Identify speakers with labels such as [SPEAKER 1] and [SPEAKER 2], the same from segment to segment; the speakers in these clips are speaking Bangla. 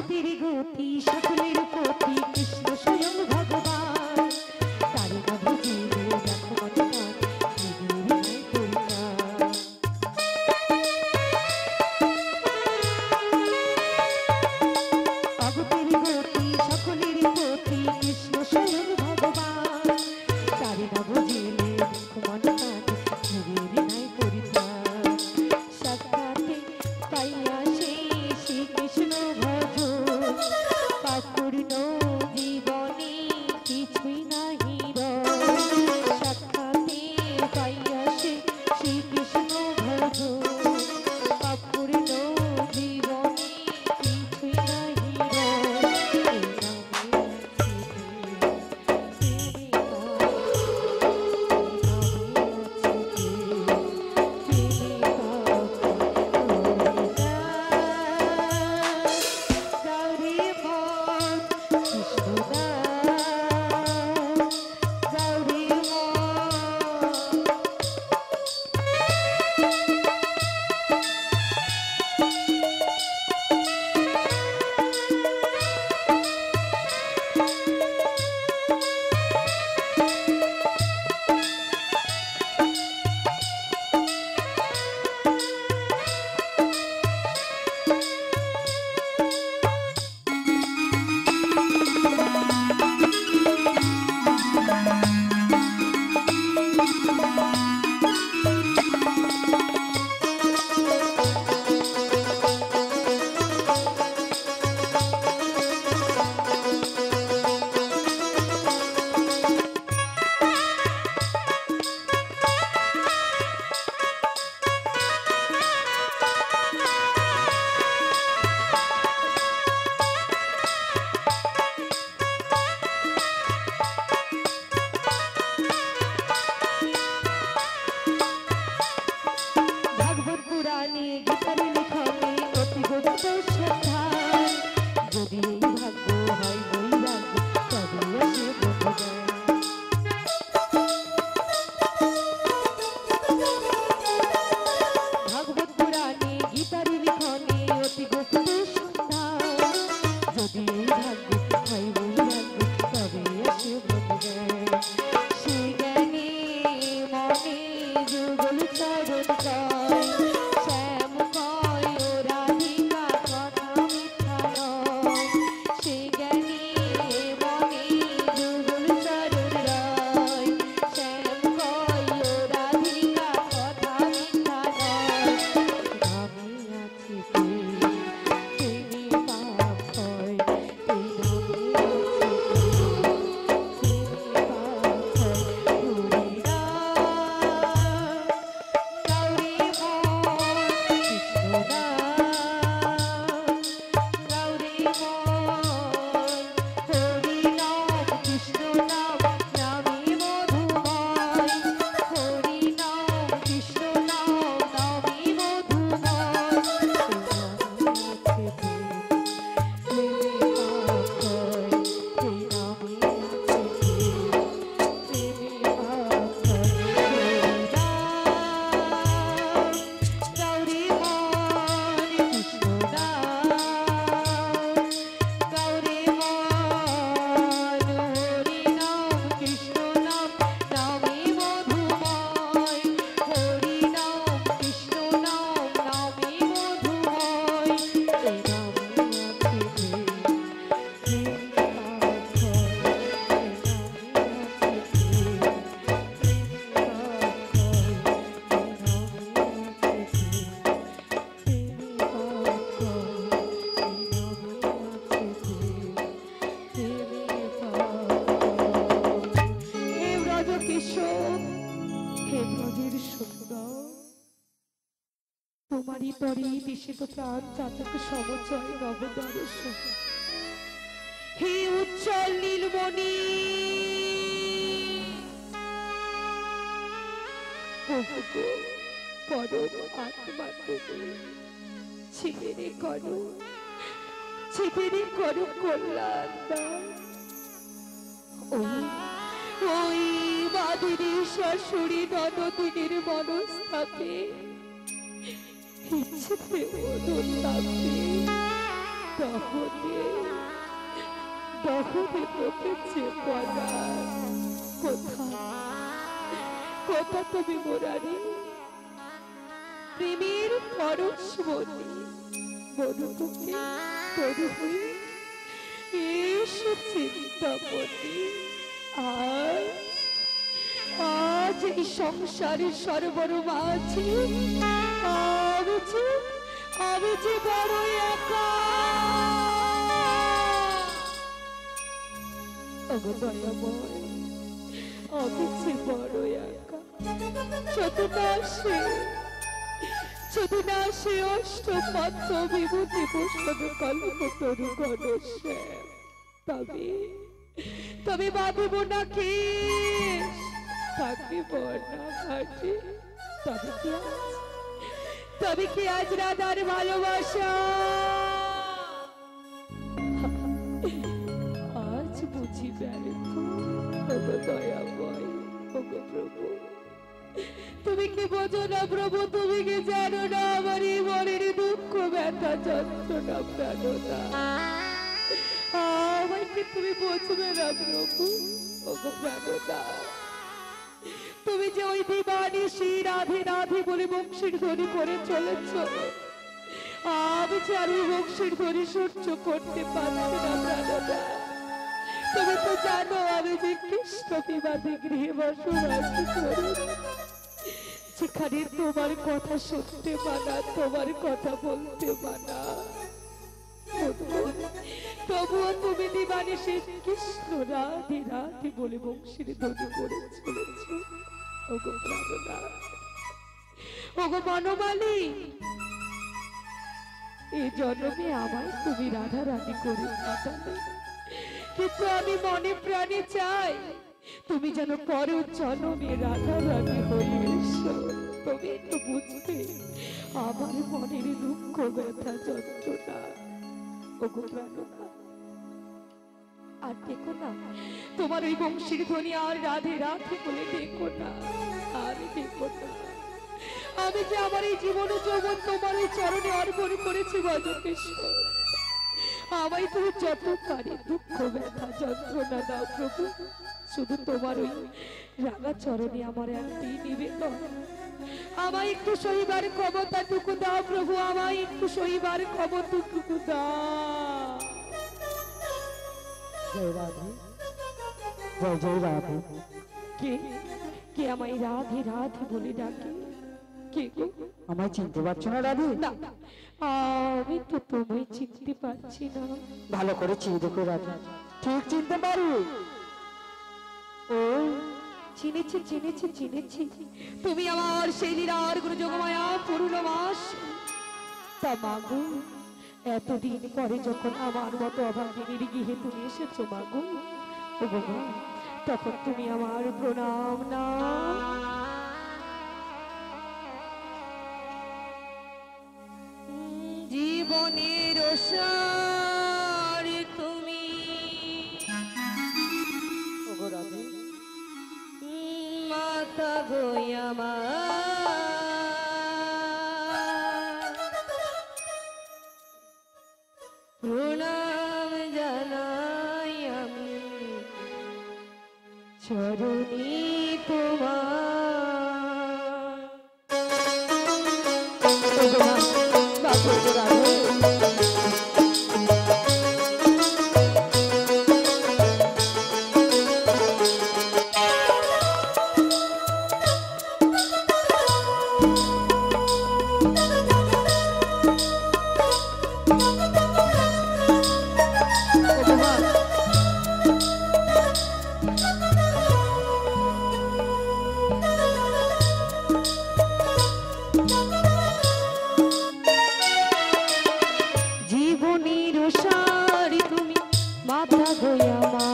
[SPEAKER 1] ভগতের গতি সকলের পতি কৃষ্ণ স্বয়ং ভগবান তারে না বুঝিলে দেখো মনে ভগতের গতি সকলের পতি কৃষ্ণ স্বয়ং ভগবান তারে না বুঝিলে দেখো মনে নাই পরিত্রাণ সাক্ষাতে পাইয়া শ্রীকৃষ্ণ ভজ পাপূর্ণ জীবনে কিছুই নাহি সাক্ষাতে পাইয়া শ্রীকৃষ্ণ ভজ পাপূর্ণ জীবনে কিছুই নাহি তোমারই তরে বিশেষ প্রাণ চাতক সমচয় নবদর্শ হে উজ্জ্বল নীলমণি পরম আত্মা তুমি ছিপেরে করো কল্যাণ দাও। ওই বাদিনী শাশুড়ি ননদিনীর মনস্থাপে ইচ্ছেতে অনুতাপে দহনে দহনে পড়েছে পড়া। কোথা কোথা তুমি মোরারি প্রেমের পরশমণি মরুমুখে তরু হয়ে এসো চিন্তামণি। আজ আজ এই সংসারের সরবর মাঝে আমি যে বড় একা। ওগো দয়াময়, আমি যে বড় একা। যদি না সে অষ্টপাত্র বিভূতি ভূষণ কল্প তরু ঘনশ্যাম, তবে বাঁধিব না কেশ, থাকিব না ঘাটে। তবে কি আজ রাধার ভালোবাসা? আজ বুঝি ব্যর্থ। ওগো দয়াময়, ওগো প্রভু, তুমি কি বোঝো না প্রভু? তুমি কি জানো না আমার এই মনের দুঃখ ব্যথা যন্ত্রণা প্রাণতা? আমায় কি তুমি বুঝবে না প্রভু? ওগো প্রাণতা, তুমি যে ওই দিবানিশি রাধে রাধে বলে বংশীর ধ্বনি করে চলেছ, আমি যে আর ওই বংশীর ধ্বনি সহ্য করতে পারছি না প্রাণতা। তুমি তো জানো আমি যে কৃষ্ণ বিবাদে গৃহে বসবাস করি, যেখানে তোমার কথা শুনতে মানা, তোমার কথা বলতে মানা। তবুও তুমি দিবানিশি কৃষ্ণ রাধে রাধে বলে বংশীর ধ্বনি করে চলেছ। ওগো প্রাণনা, ওগো বনমালী, এই জন্মে আমায় তুমি রাধা রাধি করে কাটাবে, কিন্তু আমি মনে প্রাণে চাই তুমি যেন পরের জন্মে রাধা রাধি হয়ে এসো। তুমি তো বুঝবে আমার মনের দুঃখ ব্যথা যন্ত্রণা। ওগো প্রাণনা, আর দেখো না তোমার ওই বংশীর ধ্বনি আর রাধে রাধে বলে দেখো না, আর দেখো না। আমি যে আমার এই জীবন যৌবন তোমার এই চরণে অর্পণ করেছি ভজকৃষ্ণ। আমায় তুমি যত পারি দুঃখ ব্যথা যন্ত্রণা দাও প্রভু, শুধু তোমার ওই রাঙা চরণে আমার একটি নিবেদন। আমায় একটু সহিবার ক্ষমতাটুকু দাও প্রভু, আমায় একটু সহিবার ক্ষমতাটুকু দাও।
[SPEAKER 2] জয় রাধে, জয় জয় রাধে।
[SPEAKER 1] কে কে আমায় রাধে রাধে বলে ডাকে? কে গো?
[SPEAKER 2] আমায় চিনতে পারছো না রাধে?
[SPEAKER 1] না, আমি তো তোমায় চিনতে পারছি না।
[SPEAKER 2] ভালো করে চিনি দেখো রাধে, ঠিক চিনতে পারো।
[SPEAKER 1] ও চিনেছি চিনেছি চিনেছি, তুমি আমার সেই লীলার গুরু যোগমায়া পূর্ণমাস। তা মাগো, এতদিন পরে যখন আমার মতো অভাগিনীর গৃহে তুমি এসেছো মাগো, ও বাবা, তখন তুমি আমার প্রণাম না। জীবনের সার তুমি
[SPEAKER 2] ওগো রাধে,
[SPEAKER 1] মাতা গোয়ামা, প্রণাম জানাই আমি চরণী তোমার। বাবু রাধে, জীবনের সারি তুমি মাতা গোয়ামা,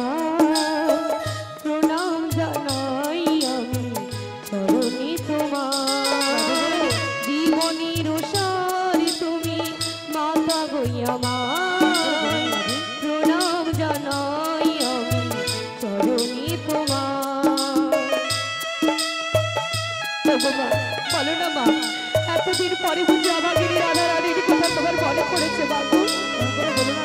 [SPEAKER 1] প্রণাম জানাই আমি চরণী তোমার। জীবনের সারি তুমি মাতা গোয়ামা, প্রণাম জানাই আমি চরণী তোমার। বলো না মা, এতদিন পরে বুঝি অভাগিনী রাধা রানীর কথা তোমার মনে পড়েছে বাবু?
[SPEAKER 2] বলো না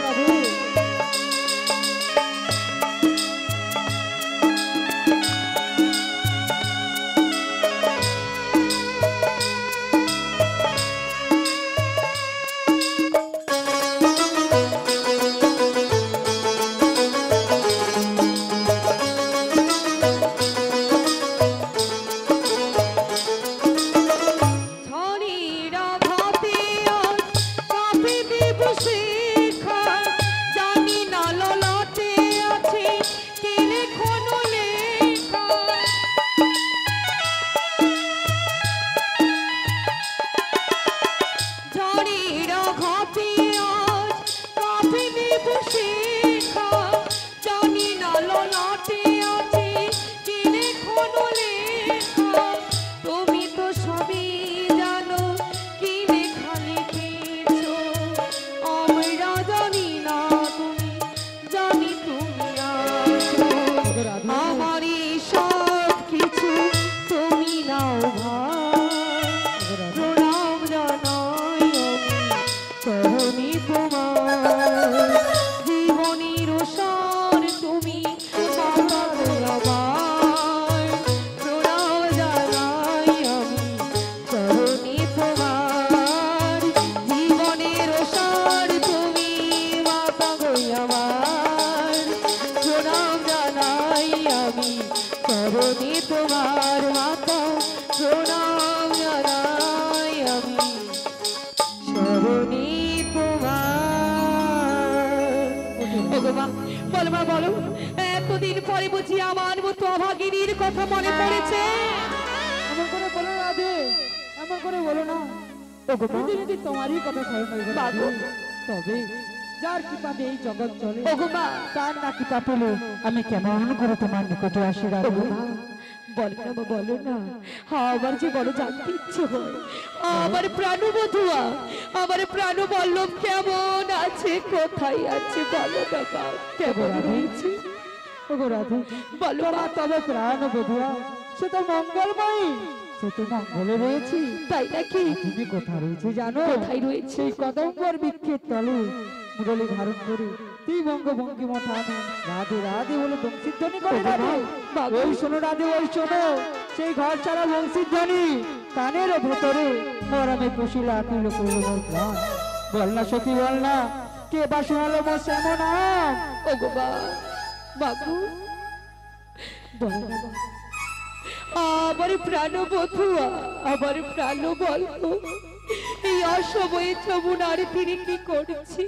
[SPEAKER 1] শিখা জানি না ললাটে আছে কি লেখনো লেখা তুমি তো সবই জানো কি লেখা লিখেছো আমরা জানি না তুমি জানি তুমি আছো আমারই সব কিছু তুমি নাও ভাই প্রণাম জানাই আমি তোমার জীবনের সার তুমি মাতা আমার প্রণাম জানাই আমি চরণে তোমার জীবনের সার তুমি মাতা আমার প্রণাম জানাই আমি চরণে তোমার মাতা প্রণাম জানাই আমি চরণে বলো মা বলো এতদিন পরে বুঝি আমার মতো অভাগিনীর কথা মনে পড়েছে
[SPEAKER 2] এমন করে বলো না রাধে, এমন করে বলো না। প্রতিনিধি তোমারই কথা স্মরণ হইবে রাধে। তবে যার কৃপাতে এই জগৎ চলে তার না কৃপা পেলে আমি কেমন করে তোমার নিকটে আসি রাধে?
[SPEAKER 1] বলো না বলো না আমার যে বড় জানতে ইচ্ছে হয় আমার প্রাণবধুয়া আমার প্রাণ বল্লভ কেমন আছে কোথায় আছে বলো না বাবা কেমন রয়েছে
[SPEAKER 2] রাধে
[SPEAKER 1] বলো
[SPEAKER 2] মা তবে প্রাণ বধুয়া সে তো মঙ্গলময়ী, সে তো মঙ্গলে রয়েছি।
[SPEAKER 1] তাই নাকি
[SPEAKER 2] তুমি কোথায় রয়েছে জানো?
[SPEAKER 1] কোথায় রয়েছে
[SPEAKER 2] সেই কদম্বর বৃক্ষের তলে মুরলী ধারণ করে তুই বঙ্গভঙ্গি মঠানে রাধে রাধে বলে বংশীধ্বনি করে রাধে। ওই শোনো রাধে ওই শোনো সেই ঘর ছাড়া বংশীধ্বনি কানের ভেতরে মরমে পুষিল আকিল করল মোর প্রাণ। বল না সখী বল না কে বা শোনালো মোর শ্যামন নাম?
[SPEAKER 1] ওগো বাবু বলো না বাবা। আমার প্রাণ বধুয়া আমার প্রাণ বল্লভ এই অসময়ে যমুনার তীরে কি করছি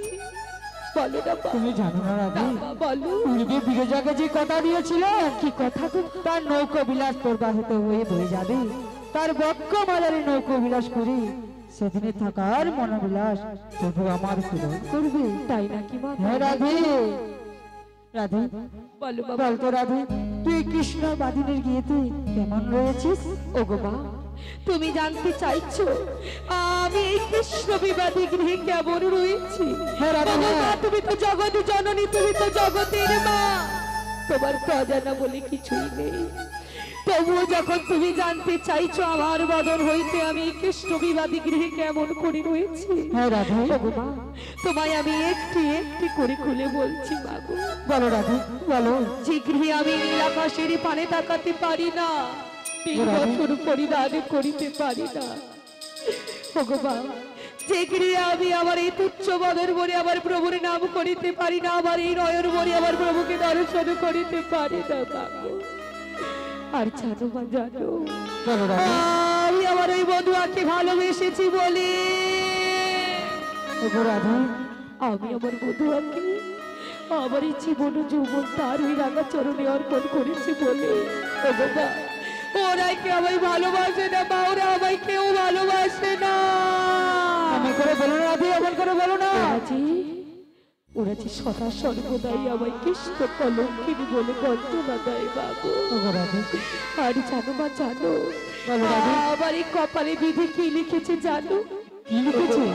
[SPEAKER 1] বলো না বাবা।
[SPEAKER 2] তুমি জানো না রাধে
[SPEAKER 1] বলো
[SPEAKER 2] পূর্বে বিরজাকে যে কথা দিয়েছিল
[SPEAKER 1] কি কথা গো?
[SPEAKER 2] তার নৌকো বিলাস প্রবাহিত হয়ে বয়ে যাবে, তার বক্ষ মালারে নৌকো বিলাস করে সেদিনে থাকার মনোবিলাস তবু আমার পূরণ করবে।
[SPEAKER 1] তাই নাকি মা?
[SPEAKER 2] হ্যাঁ রাধে রাধে
[SPEAKER 1] বলো বাবা।
[SPEAKER 2] বলতো রাধে তুই কৃষ্ণ বাদিনের গিয়েতে কেমন রয়েছিস?
[SPEAKER 1] ওগো মা তুমি জানতে চাইছো আমি এই কৃষ্ণ বিবাদী গৃহে কেমন রয়েছি?
[SPEAKER 2] হ্যাঁ রাধে,
[SPEAKER 1] ওগো মা,
[SPEAKER 2] হ্যাঁ।
[SPEAKER 1] তুমি তো জগৎ জননী তুমি তো জগতের মা তোমার তো অজানা বলে কিছুই নেই। তবুও যখন তুমি জানতে চাইছো আমার বদন হইতে আমি এই কৃষ্ণ বিবাদী গৃহে কেমন করে রয়েছি,
[SPEAKER 2] হ্যাঁ রাধে
[SPEAKER 1] ওগো মা তোমায় আমি একটি একটি করে খুলে বলছি বাবু।
[SPEAKER 2] বলো রাধে বলো।
[SPEAKER 1] যে গৃহে আমি নীল আকাশের পানে তাকাতে পারি না, 3 বছর পরিধান করিতে পারি না, ভগবান যে গৃহে আমি আমার এই তুচ্ছ বদর বলে আমার প্রভুর নাম করিতে পারি না, আমার এই নয়ন বলে আমার প্রভুকে দর্শন করিতে পারি না বাবু। আর জানো মা জানো
[SPEAKER 2] বলো রাধে
[SPEAKER 1] আমি আমার ওই বধুয়াকে ভালোবেসেছি বলে
[SPEAKER 2] ওগো রাধে
[SPEAKER 1] আমি আমার বধুয়াকে আমার এই জীবন যৌবন তার ওই রাঙা চরণে অর্পণ করেছি বলে ওগো মা ওরা কি আমায় ভালোবাসে না মা? ওরা আমায় কেউ ভালোবাসে না।
[SPEAKER 2] এমন করে বলো না রাধে, এমন করে বলো না।
[SPEAKER 1] ওরা যে সদা সর্বদাই আমায় কৃষ্ণ কলঙ্কিনী বলে বঞ্চনা দেয় বাবু।
[SPEAKER 2] ওগো রাধে
[SPEAKER 1] আর জানো মা জানো
[SPEAKER 2] বলো রাধে
[SPEAKER 1] আমার এই কপালে বিধি কি লিখেছে জানো?
[SPEAKER 2] কি লিখেছে?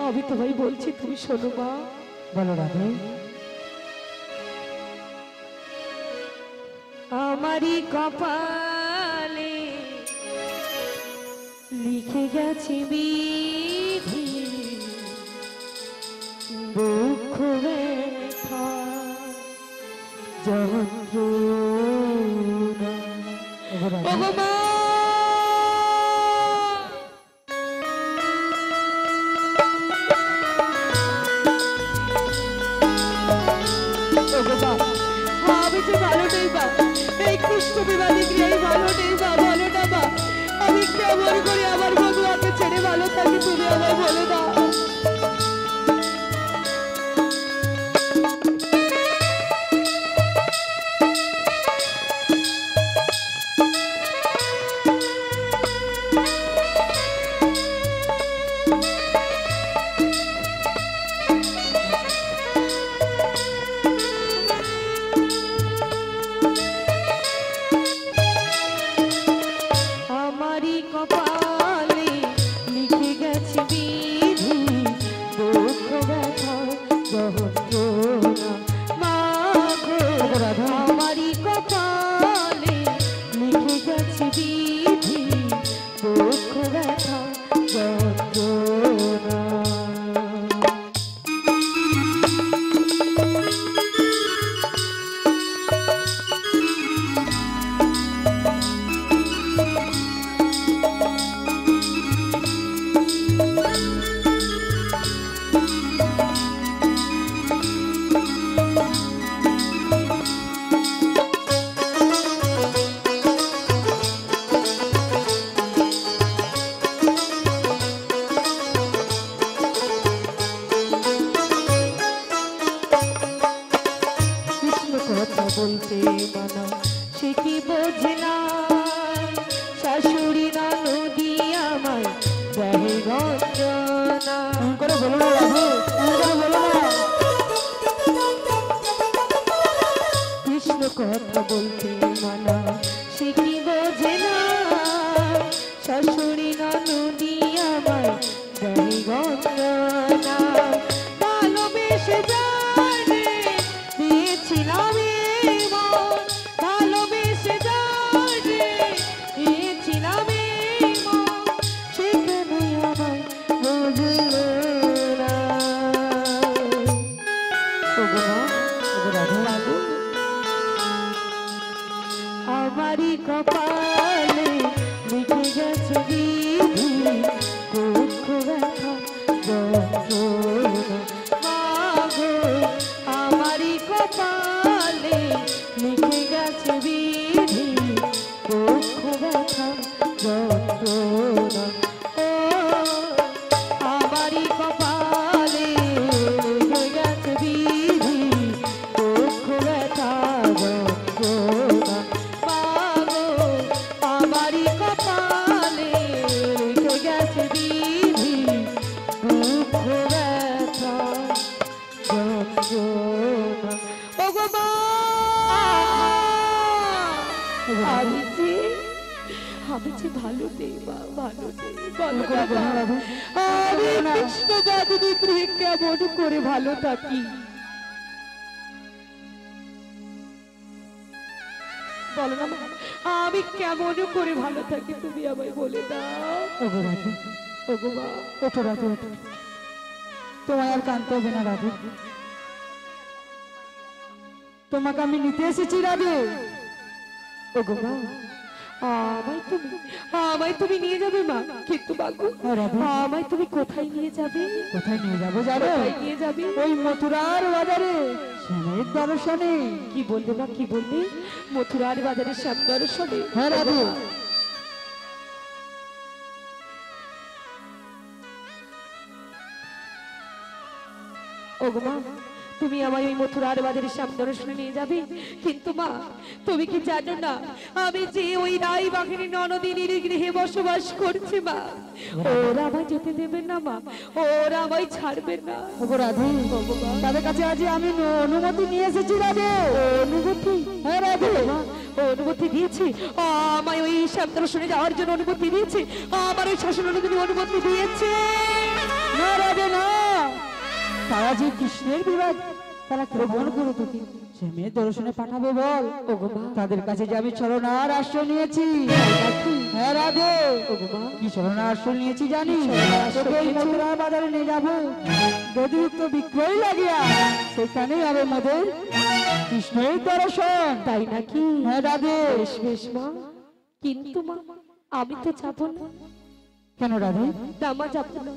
[SPEAKER 1] আমি তোমায় বলছি তুমি শোনো মা।
[SPEAKER 2] বলো রাধে
[SPEAKER 1] আমারই কপালে লিখে গেছে বিধি দুঃখ ব্যথা যন্ত্রণা।
[SPEAKER 2] ওগো রাধে
[SPEAKER 1] ওগো মা ওগো মা আমি যে ভালো নেই বা এই কৃষ্ণ বিবাদী গৃহে ভালো নেই বা বলো না বা আমি কেমন করে আমার বধুয়াকে ছেড়ে ভালো থাকি তুমি আমায় বলে দাও। বলতে মানা সে কি বোঝে না শাশুড়ি ননদি আমায় দেহে গঞ্জনা
[SPEAKER 2] করে বলো না রাধে, করে বলো না।
[SPEAKER 1] কৃষ্ণ কথা বলতে মানা সে কি বোঝে না শাশুড়ি ননদি আমায় দেহে গঞ্জনা ভালোবেসে জানে দিয়েছিলাম এ মন ভালোবেসে জানে দিয়েছিলাম এ মন সেখানে আমায় বুঝলো না ওগো মা
[SPEAKER 2] ওগো রাধে,
[SPEAKER 1] বাবু আমারই কপালে লিখে গেছে বিধি দুঃখ ব্যথা যন্ত্রণা মাগো আমারই কপালে লিখে গেছে বিধি দুঃখ ব্যথা যন্ত্রণা ও আমারই কপালে লিখে গেছে বিধি দুঃখ ব্যথা যন্ত্রণা মাগো আমারই কপালে লিখে গেছে বিধি দুঃখ ব্যথা যন্ত্রণা ওগো মা আমি যে ভালো নেই মা ভালো নেই বলো
[SPEAKER 2] করে বলো না রাধে,
[SPEAKER 1] আমি কৃষ্ণ বাদিনী গৃহে কেমন করে ভালো থাকি বলো না মা, আমি কেমন করে ভালো থাকি তুমি আমায় বলে দাও
[SPEAKER 2] ওগো রাধে,
[SPEAKER 1] ওগো মা
[SPEAKER 2] ওঠো রাধে, ওঠো। তোমায় আর কাঁদতে হবে না রাধে, তোমাকে আমি নিতে এসেছি রাধে।
[SPEAKER 1] ওগো মা আমায় তুমি নিয়ে যাবে মা কিন্তু বাগু
[SPEAKER 2] হ্যাঁ রাধে,
[SPEAKER 1] আমায় তুমি কোথায় নিয়ে যাবে
[SPEAKER 2] কোথায় নিয়ে যাবো জানো?
[SPEAKER 1] কোথায় নিয়ে যাবে
[SPEAKER 2] ওই মথুরার বাজারে শ্যামের দর্শনে।
[SPEAKER 1] কি বললে মা কি বললে মথুরার বাজারে শ্যাম দর্শনে
[SPEAKER 2] হ্যাঁ রাধে,
[SPEAKER 1] ওগো মা তুমি আমায় ওই মথুরার বাজারে শ্যাম দর্শনে নিয়ে যাবে কিন্তু মা তুমি কি জানো না আমি যে ওই রাই বাঘিনী ননদিনীর গৃহে বসবাস করছি মা ওরা আমায় যেতে দেবে না মা ওরা আমায় ছাড়বে না
[SPEAKER 2] ওগো রাধে,
[SPEAKER 1] ওগো মা
[SPEAKER 2] তাদের কাছে আজ আমি অনুমতি নিয়ে এসেছি রাধে।
[SPEAKER 1] অনুমতি
[SPEAKER 2] হ্যাঁ রাধে,
[SPEAKER 1] মা অনুমতি দিয়েছে আমায় ওই শ্যাম দর্শনে যাওয়ার জন্য অনুমতি দিয়েছে আমার ওই শাসন অনুমতি দিয়েছে
[SPEAKER 2] না রাধে না, তারা যে কৃষ্ণের বিবাদ তারা গ্রহণ করে তোকে শ্যামের দর্শনে পাঠাবে বল।
[SPEAKER 1] ওগো মা
[SPEAKER 2] তাদের কাছে যে আমি ছলনার আশ্রয় নিয়েছি। হ্যাঁ রাধে, কি ছলনার আশ্রয় নিয়েছি জানিস? তোকে ওই মথুরা বাজারে নিয়ে যাবো, গদিযুক্ত বিক্রয় লাগিয়া সেখানেই হবে মোদের কৃষ্ণের দর্শন।
[SPEAKER 1] তাই নাকি
[SPEAKER 2] হ্যাঁ রাধে।
[SPEAKER 1] বেশ বেশ মা কিন্তু মা আমি তো যাবো না
[SPEAKER 2] কেন রাধে?
[SPEAKER 1] দামা যাবো না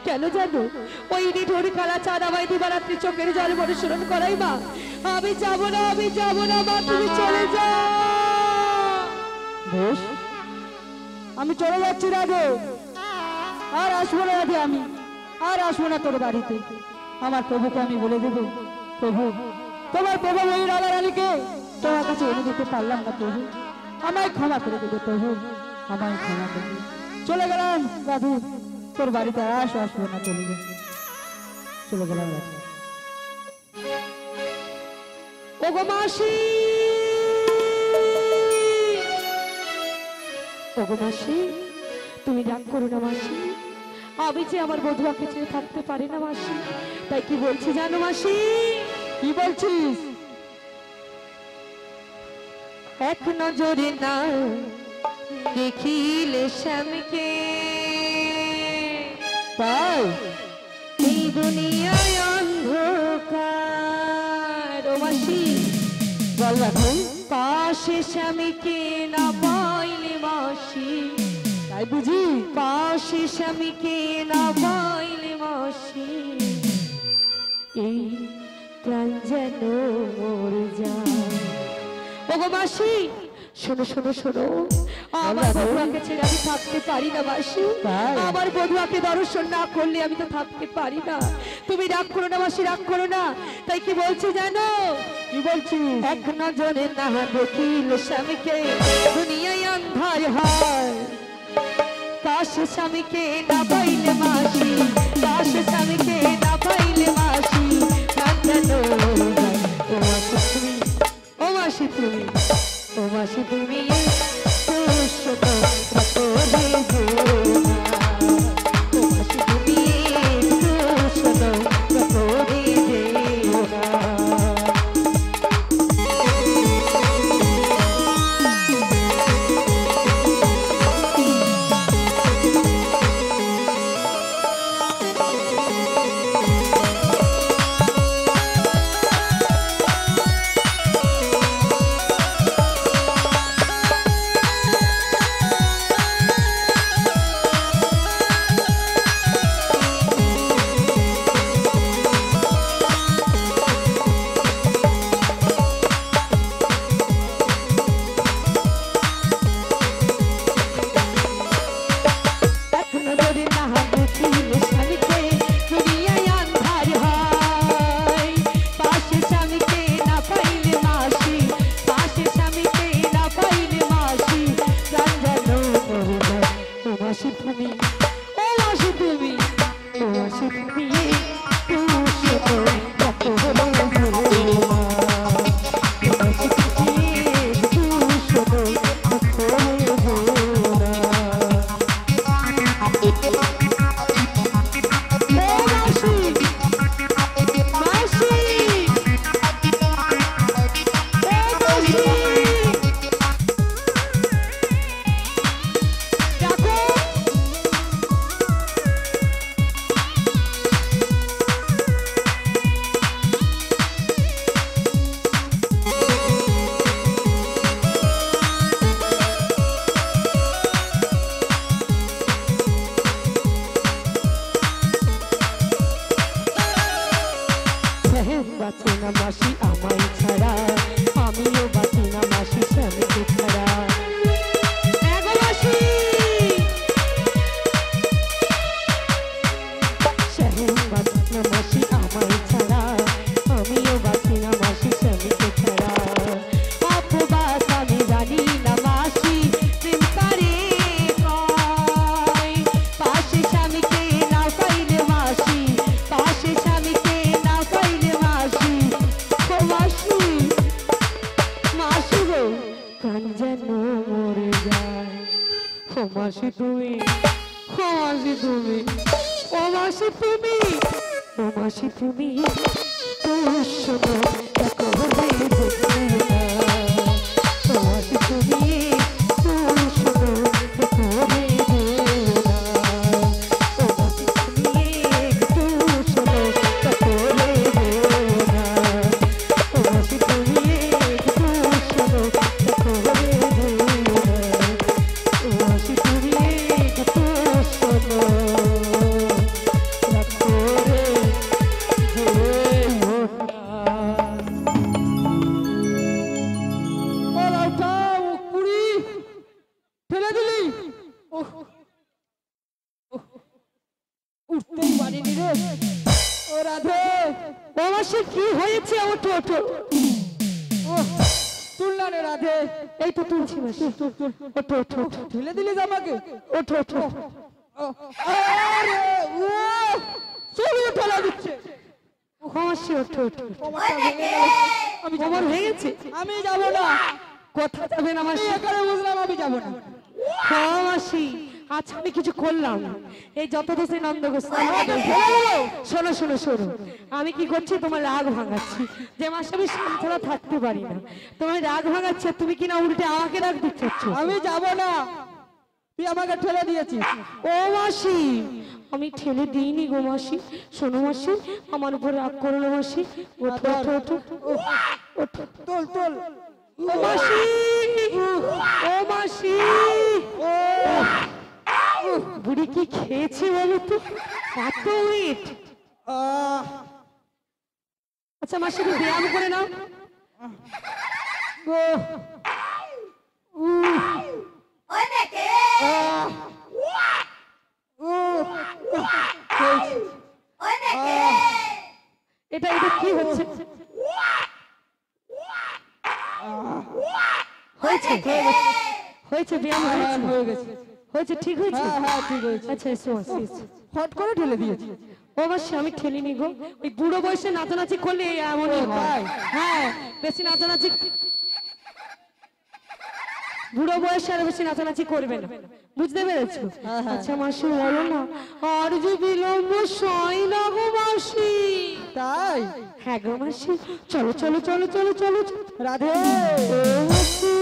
[SPEAKER 1] কেন জানো ওই নিঠুর কালা চাঁদ আমায় দিবারাত্রি চোখের জল অনুসরণ করাই মা আমি যাবো না মা তুমি চলে যাও
[SPEAKER 2] বেশ, আমি চলে যাচ্ছি রাধে, আর আসবো না রাধে, আমি আর আসবো না তোর বাড়িতে। আমার প্রভুকে আমি বলে দেবো, প্রভু তোমার প্রভু ওই রাধা রানীকে তোমার কাছে এনে দিতে পারলাম না প্রভু, আমায় ক্ষমা করে দেবে প্রভু, আমায় ক্ষমা করে দেবে। চলে গেলাম রাধু, তোর বাড়িতে আর আসবো না, চলে গেলাম রাধু।
[SPEAKER 1] ওগো মাসি ওগো মাসি তুমি রাগ করো না মাসি আমি যে আমার বধুয়াকে ছেড়ে থাকতে পারি না মাসি তাই কি বলছি জানো মাসি
[SPEAKER 2] কি বলছিস?
[SPEAKER 1] এক নজরে না দেখিলে শ্যামকে
[SPEAKER 2] তাই
[SPEAKER 1] এই দুনিয়ায় অন্ধকার ও মাসি
[SPEAKER 2] বল রাধু,
[SPEAKER 1] পাশে স্বামীকে না পাইলে মাসি
[SPEAKER 2] তাই বুঝি?
[SPEAKER 1] পাশে স্বামীকে না পাইলে মাসি এই প্রাণ যেন মরে যায় ওগো মাসি শোনো শোনো শোনো আমার বধুয়াকে ছেড়ে আমি থাকতে পারি না মাসি
[SPEAKER 2] তাই?
[SPEAKER 1] আমার বধুয়াকে দর্শন না করলে আমি তো থাকতে পারি না তুমি রাগ করো না মাসি রাগ করো না তাই কি বলছে জানো
[SPEAKER 2] কি বলছিস?
[SPEAKER 1] এক নজরে না দেখিল স্বামীকে দুনিয়ায় অন্ধার হয়। কাশ স্বামীকে না পাইলে মাসি, কাশ স্বামীকে না পাইলে মাসি, কান্দানো যায়। ও মাসি তুমি, ও মাসি তুমি, ও মাসি তুমি দুঃশত করে যেও না। ও মাসি তুমি দুঃশত করে যেও না। বাঁচে না মাসি আমায় ছাড়া, আমিও বাঁচি না মাসি স্বামীকে ছাড়া। সেহেন বাঁচে না মাসি আমায় ছাড়া, আমিও বাঁচি না মাসি স্বামীকে ছাড়া। অপবাদ আমি জানি না মাসি প্রেম করে কয়। পাশে স্বামীকে না পাইলে মাসি, পাশে স্বামীকে না পাইলে মাসি, ও মাসি, মাসি গো কান যেন মরে যায়। ও মাসি তুমি, ও মাসি তুমি, ও মাসি তুমি, ও মাসি তুমি তোর শোনো করে যেও না। ও মাসি তুমি তোর শোনো করে যেও না। ও মাসি তুমি তোর শোনো করে যেও না। ও মাসি তুমি তোর শোনো করে যেও না। ও মাসি তুমি তোর শোনো
[SPEAKER 2] উঠতেই পারিনি রে। ও রাধে,
[SPEAKER 1] ও মাসি কি হয়েছে? ওঠো ওঠো।
[SPEAKER 2] তুল না রে রাধে।
[SPEAKER 1] এই তো তুলছি মাসি। ওঠো ওঠো ওঠো।
[SPEAKER 2] ঠেলে দিলিস আমাকে।
[SPEAKER 1] ওঠো ওঠো।
[SPEAKER 2] আরে ও সবই ঠেলা দিচ্ছে।
[SPEAKER 1] ও মাসি ওঠো ওঠো।
[SPEAKER 2] কোমরটা ভেঙে গেল।
[SPEAKER 1] আমি কোমর ভেঙেছে?
[SPEAKER 2] আমি যাব না।
[SPEAKER 1] কোথায় যাবেন আমার?
[SPEAKER 2] আমি এখানে বুঝলাম আমি যাব না।
[SPEAKER 1] হ্যাঁ মাসি, আচ্ছা আমি কিছু করলাম না। এই যত দোষে নন্দ গোস্বামী। শোনো শোনো শোনো, আমি কি করছি তোমার রাগ ভাঙাচ্ছি। যে মাসে আমি শান্ত ছাড়া থাকতে পারি না, তোমার রাগ ভাঙাচ্ছে, তুমি কিনা উল্টে আমাকে রাগ দিচ্ছ।
[SPEAKER 2] আমি যাব না, তুই আমাকে ঠেলে দিয়েছিস।
[SPEAKER 1] ও মাসি, আমি ঠেলে দিইনি গো মাসি। শোনো মাসি, আমার উপর রাগ করো না মাসি। ওঠো ওঠো ওঠো ওঠো।
[SPEAKER 2] তোল তোল।
[SPEAKER 1] ও মাসি, ও মাসি, বুড়ি কি খেয়েছে বলো তো? এত ওয়েট। আচ্ছা মাসি, তুমি ব্যায়াম করে নাও। এটা এটা কি হচ্ছে? হয়েছে হয়েছে ব্যায়াম
[SPEAKER 2] হ্যাঁ,
[SPEAKER 1] হয়েছে
[SPEAKER 2] হয়ে গেছে।
[SPEAKER 1] হয়েছে ঠিক হয়েছে
[SPEAKER 2] হ্যাঁ হ্যাঁ ঠিক হয়েছে।
[SPEAKER 1] আচ্ছা এসো আসো, এসো।
[SPEAKER 2] হট করে ঢেলে দিয়েছি।
[SPEAKER 1] অবশ্যই আমি ঠেলিনি গো, ওই বুড়ো বয়সে নাচানাচি করলে এমনই
[SPEAKER 2] ও,
[SPEAKER 1] হয়।
[SPEAKER 2] তাই?
[SPEAKER 1] হ্যাঁ বেশি নাচানাচি, বুড়ো বয়সে আর বেশি নাচানাচি করবে না, বুঝতে পেরেছো?
[SPEAKER 2] হ্যাঁ, হ্যাঁ।
[SPEAKER 1] আচ্ছা মাসি বলো না, আর যে বিলম্ব সয় না গো মাসি।
[SPEAKER 2] তাই?
[SPEAKER 1] হ্যাঁ গো মাসি, চলো চলো চলো চলো চলো চলো।
[SPEAKER 2] রাধে,
[SPEAKER 1] ও মাসি,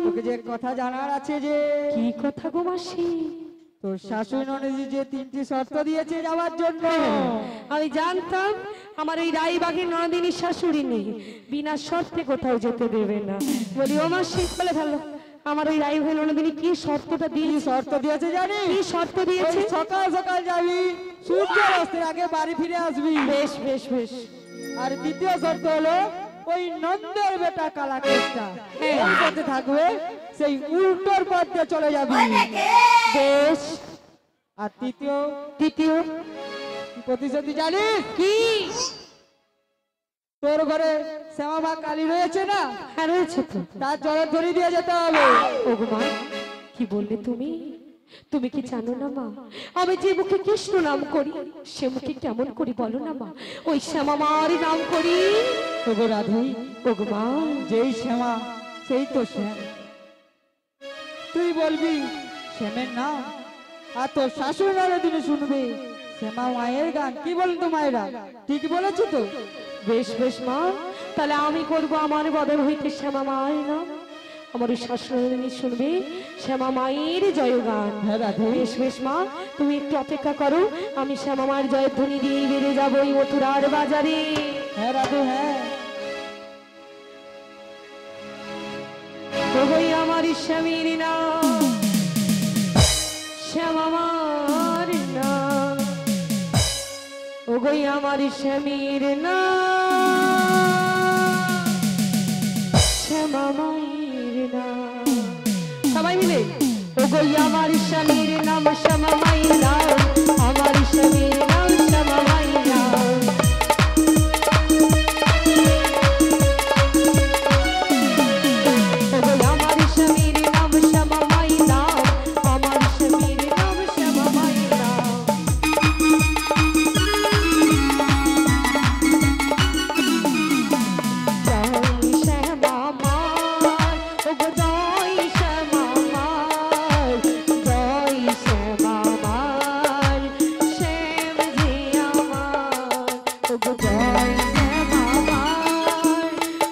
[SPEAKER 2] তোকে যে কথা জানার আছে যে
[SPEAKER 1] কি কথা গো মাসি?
[SPEAKER 2] তোর শাশুড়ি ননদি যে 3টি শর্ত দিয়েছে যাওয়ার জন্য।
[SPEAKER 1] আমি জানতাম আমার এই রায়বাগের ননদিনী শাশুড়ি নেই, বিনা শর্তে কোথাও যেতে দেবে না। বলি ও মাসি, বলে ভালো, আমার ওই রায়বাগের ননদিনী কি শর্তটা
[SPEAKER 2] কি
[SPEAKER 1] দিয়েছে?
[SPEAKER 2] শর্ত দিয়েছে জানিস?
[SPEAKER 1] কি শর্ত দিয়েছে?
[SPEAKER 2] ওই সকাল সকাল যাবি, সূর্য অস্তের আগে বাড়ি ফিরে আসবি।
[SPEAKER 1] বেশ বেশ বেশ।
[SPEAKER 2] আর দ্বিতীয় শর্ত হলো ওই নন্দের বেটা কালাকেশটা
[SPEAKER 1] হ্যাঁ।
[SPEAKER 2] ওই পথে থাকবে, সেই উল্টোর পথে চলে যাবি।
[SPEAKER 1] বেশ।
[SPEAKER 2] আর তৃতীয়
[SPEAKER 1] দ্বিতীয়
[SPEAKER 2] প্রতিশ্রুতি জানিস?
[SPEAKER 1] কি?
[SPEAKER 2] তোর ঘরে শ্যামা কালী রয়েছে না,
[SPEAKER 1] হ্যাঁ রয়েছে তো।
[SPEAKER 2] তার জলের ধরি দিয়ে যেতে হবে।
[SPEAKER 1] ওগো মা, কি বললে তুমি? তুমি কি জানো না মা, আমি যে মুখে কৃষ্ণ নাম করি সে মুখে কেমন করি বলো না মা, ওই শ্যামা মারই নাম করি।
[SPEAKER 2] তোগো রাধে,
[SPEAKER 1] ওগো মা,
[SPEAKER 2] যেই শ্যামা সেই তো শ্যাম। তুই বলবি শ্যামের নাম, আর তোর শাশুড়ি ননদিনী শুনবে শ্যামা মায়ের গান। কি বলেন তো মায়েরা, ঠিক বলেছি তো?
[SPEAKER 1] বেশ বেশ মা, তাহলে আমি করব আমার বদল হইতে শ্যামা মায়ের নাম, আমার ওই শাশুড়ি শুনবে শ্যামা মায়ের জয়গান।
[SPEAKER 2] হ্যাঁ রাধে,
[SPEAKER 1] বেশ বেশ মা, তুমি একটু অপেক্ষা করো, আমি শ্যামা মায়ের জয়ধ্বনি দিয়ে বেড়ে যাবো ওই মথুরার বাজারে।
[SPEAKER 2] হ্যাঁ রাধে, হ্যাঁ।
[SPEAKER 1] ওই আমার স্বামীর নাম, শ্যামা মার নাম, ওগোই আমার স্বামীর নাম, শ্যামা মায়ের নাম। সবাই মিলে ওগোই আমার স্বামীর নাম, শ্যামা মায়ের নাম, আমার স্বামীর নাম, শ্যামা মায়ের নাম। ওগোই আমার স্বামীর নাম, শ্যামা মায়ের নাম, আমার স্বামীর নাম, শ্যামা মায়ের নাম। জয় শ্যামা মার, ওগো জয় শ্যামা মার, জয় শ্যামা মার, শ্যাম যে আমার, ওগো জয় শ্যামা মার,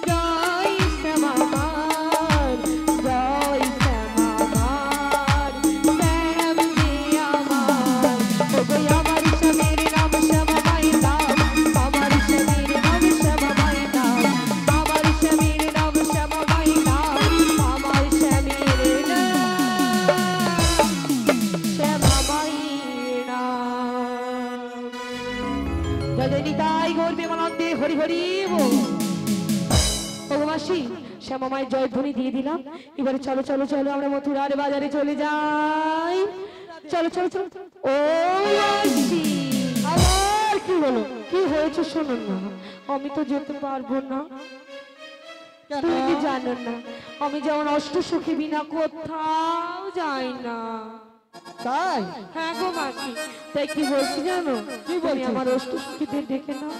[SPEAKER 1] জয় শ্যামা মার, জয় শ্যামা মার, শ্যাম যে আমার, ওগো আমার স্বামীর নাম, শ্যামা মায়ের নাম, আমার স্বামীর নাম, শ্যামা মায়ের নাম, আমার স্বামীর নাম, শ্যামা মায়ের নাম, আমার স্বামীর নাম, শ্যামা মায়ের নাম। জয় জয় নিতাই গৌর প্রেমানন্দে হরি হরি বল। ওগো মাসি, শ্যামা মায়ের জয়ধ্বনি দিয়ে দিলাম, এবারে চলো চলো চলো আমরা মথুরার বাজারে চলে যাই। চলো চলো চলো। ও মাসি,
[SPEAKER 2] আবার কি হলো?
[SPEAKER 1] কি হয়েছে শোনো না, আমি তো যেতে পারবো না।
[SPEAKER 2] কেন?
[SPEAKER 1] তুমি কি জানো না, আমি যেমন অষ্টসখী বিনা কোথাও যাই না।
[SPEAKER 2] তাই?
[SPEAKER 1] হ্যাঁ গো মাসি, তাই কি বলছি জানো,
[SPEAKER 2] কি
[SPEAKER 1] তুমি
[SPEAKER 2] বলছো?
[SPEAKER 1] আমার অষ্টসখীদের ডেকে নাও।